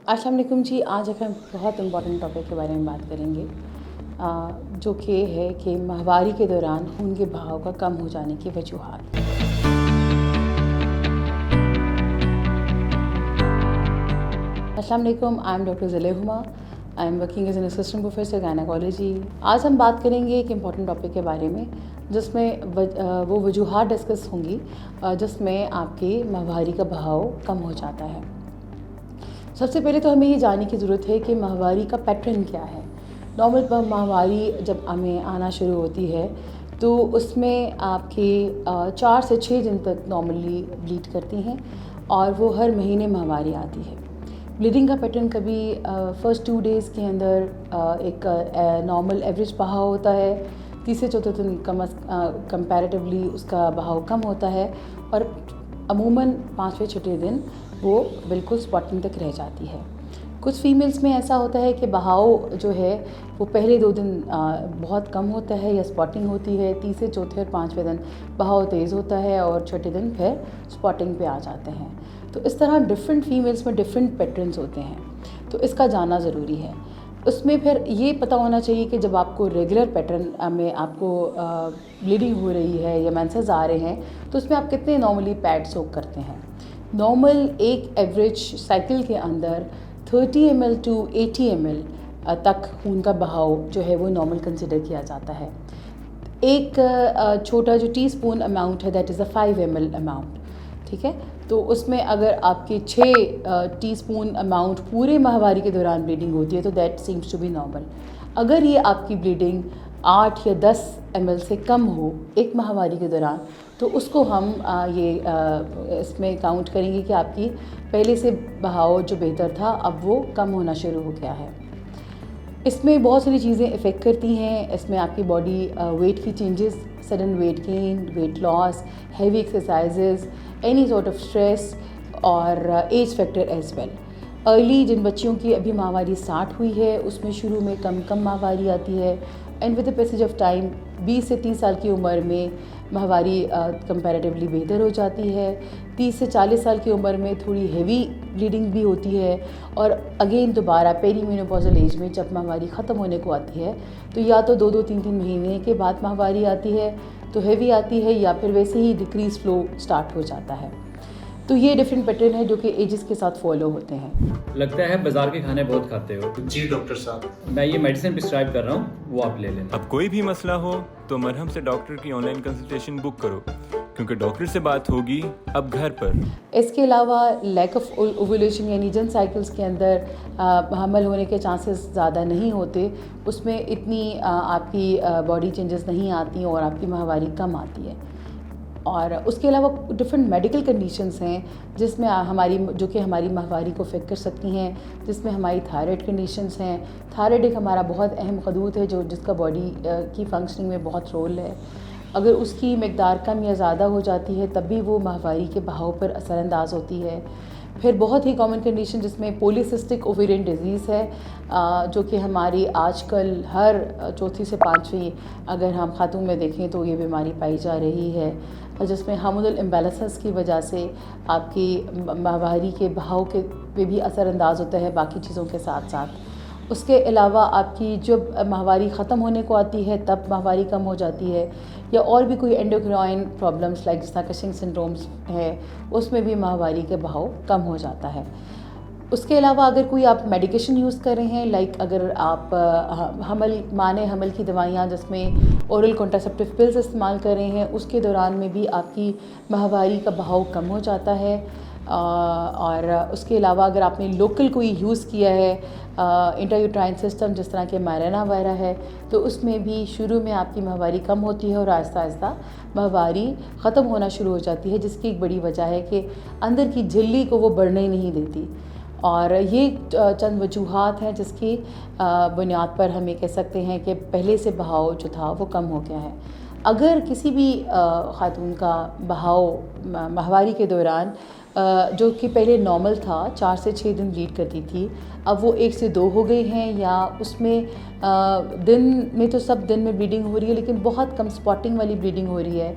अस्सलाम वालेकुम जी। आज एक हम बहुत इम्पॉर्टेंट टॉपिक के बारे में बात करेंगे जो कि है कि माहवारी के दौरान खून के बहाव का कम हो जाने की वजूहात। अस्सलाम वालेकुम, I am doctor Zulehuma. I am working as an assistant professor gynaecology. आज हम बात करेंगे एक इम्पॉर्टेंट टॉपिक के बारे में जिसमें वो वजूहात डिस्कस होंगी जिसमें आपके माहवारी का बहाव कम हो जाता है। सबसे पहले तो हमें ये जानने की ज़रूरत है कि माहवारी का पैटर्न क्या है। नॉर्मल माहवारी जब हमें आना शुरू होती है तो उसमें आपके 4 से 6 दिन तक नॉर्मली ब्लीड करती हैं और वो हर महीने माहवारी आती है। ब्लीडिंग का पैटर्न कभी फर्स्ट 2 डेज़ के अंदर एक नॉर्मल एवरेज बहाव होता है, तीसरे चौथे दिन कंपैरेटिवली उसका बहाव कम होता है और अमूमन 5वें छठे दिन वो बिल्कुल स्पॉटिंग तक रह जाती है। कुछ फीमेल्स में ऐसा होता है कि बहाव जो है वो पहले 2 दिन बहुत कम होता है या स्पॉटिंग होती है, तीसरे चौथे और 5वें दिन बहाव तेज़ होता है और छठे दिन फिर स्पॉटिंग पे आ जाते हैं। तो इस तरह डिफरेंट फीमेल्स में डिफरेंट पैटर्न्स होते हैं, तो इसका जानना ज़रूरी है। उसमें फिर ये पता होना चाहिए कि जब आपको रेगुलर पैटर्न में आपको ब्लीडिंग हो रही है या मेंसेस आ रहे हैं तो उसमें आप कितने नॉर्मली पैड सोक करते हैं। नॉर्मल एक एवरेज साइकिल के अंदर 30 ml टू 80 ml तक खून का बहाव जो है वो नॉर्मल कंसिडर किया जाता है। एक छोटा जो टीस्पून अमाउंट है that is a 5 ml amount, ठीक है। तो उसमें अगर आपके 6 टीस्पून अमाउंट पूरे माहवारी के दौरान ब्लीडिंग होती है तो that seems to be normal. अगर ये आपकी ब्लीडिंग 8 या 10 ml से कम हो एक माहवारी के दौरान तो उसको हम इसमें काउंट करेंगे कि आपकी पहले से बहाव जो बेहतर था अब वो कम होना शुरू हो गया है। इसमें बहुत सारी चीज़ें इफ़ेक्ट करती हैं। इसमें आपकी बॉडी वेट की changes, sudden weight gain, weight loss, heavy exercises, any sort of stress और age factor as well. Early जिन बच्चियों की अभी माहवारी स्टार्ट हुई है उसमें शुरू में कम माहवारी आती है and with the passage of time 20 से 30 साल की उम्र में माहवारी कंपैरेटिवली बेहतर हो जाती है। 30 से 40 साल की उम्र में थोड़ी हेवी ब्लीडिंग भी होती है और अगेन दोबारा पेरीमेनोपॉजल एज में जब माहवारी ख़त्म होने को आती है तो या तो 2-2 3-3 महीने के बाद माहवारी आती है तो हेवी आती है या फिर वैसे ही डिक्रीज फ्लो स्टार्ट हो जाता है। तो ये डिफरेंट पैटर्न है जो कि एजेस के साथ फॉलो होते हैं। लगता है बाजार के खाने बहुत खाते हो। जी डॉक्टर साहब, मैं ये मेडिसिन प्रिस्क्राइब कर रहा हूँ, वो आप ले लेना। अब कोई भी मसला हो तो मरहम से डॉक्टर की ऑनलाइन कंसल्टेशन बुक करो क्योंकि डॉक्टर से बात होगी अब घर पर। इसके अलावा लैक ऑफ ओव्यूलेशन यानी जन साइकिल्स के अंदर हमल होने के चांसेस ज़्यादा नहीं होते, उसमें इतनी आपकी बॉडी चेंजेस नहीं आती और आपकी माहवारी कम आती है। और उसके अलावा डिफरेंट मेडिकल कंडीशंस हैं जिसमें जो कि हमारी माहवारी को अफेक्ट कर सकती हैं, जिसमें हमारी थायराइड कंडीशंस हैं। थायराइड एक हमारा बहुत अहम खदूत है जिसका बॉडी की फंक्शनिंग में बहुत रोल है। अगर उसकी मकदार कम या ज़्यादा हो जाती है तब भी वो माहवारी के बहाव पर असरअंदाज होती है। फिर बहुत ही कॉमन कंडीशन जिसमें पॉलीसिस्टिक ओवेरियन डिजीज़ है जो कि हमारी आजकल हर चौथी से 5वीं अगर हम खातून में देखें तो ये बीमारी पाई जा रही है, जिसमें हार्मोनल इम्बैलेंसेस की वजह से आपकी माहवारी के बहाव के पे भी असरअंदाज होता है बाकी चीज़ों के साथ साथ। उसके अलावा आपकी जब माहवारी ख़त्म होने को आती है तब माहवारी कम हो जाती है या और भी कोई एंडोक्राइन प्रॉब्लम्स लाइक जिस तरह कशिंग सिंड्रोम्स है उसमें भी माहवारी के बहाव कम हो जाता है। उसके अलावा अगर कोई आप मेडिकेशन यूज़ कर रहे हैं लाइक अगर आप हमल की दवाइयाँ जिसमें ओरल कॉन्ट्रासेप्टिव पिल्स इस्तेमाल कर रहे हैं उसके दौरान में भी आपकी माहवारी का बहाव कम हो जाता है। और उसके अलावा अगर आपने लोकल कोई यूज़ किया है इंट्रायूट्राइन सिस्टम जिस तरह के मायरेना वगैरह है तो उसमें भी शुरू में आपकी माहवारी कम होती है और आहिस्ता आहिस्ता माहवारी ख़त्म होना शुरू हो जाती है, जिसकी एक बड़ी वजह है कि अंदर की झिल्ली को वो बढ़ने ही नहीं देती। और ये चंद वजूहात हैं जिसकी बुनियाद पर हम ये कह सकते हैं कि पहले से बहाव जो था वो कम हो गया है। अगर किसी भी खातून का बहाव माहवारी के दौरान जो कि पहले नॉर्मल था 4 से 6 दिन ब्लीड करती थी, अब वो 1 से 2 हो गई हैं या उसमें दिन में तो सब दिन में ब्लीडिंग हो रही है लेकिन बहुत कम स्पॉटिंग वाली ब्लीडिंग हो रही है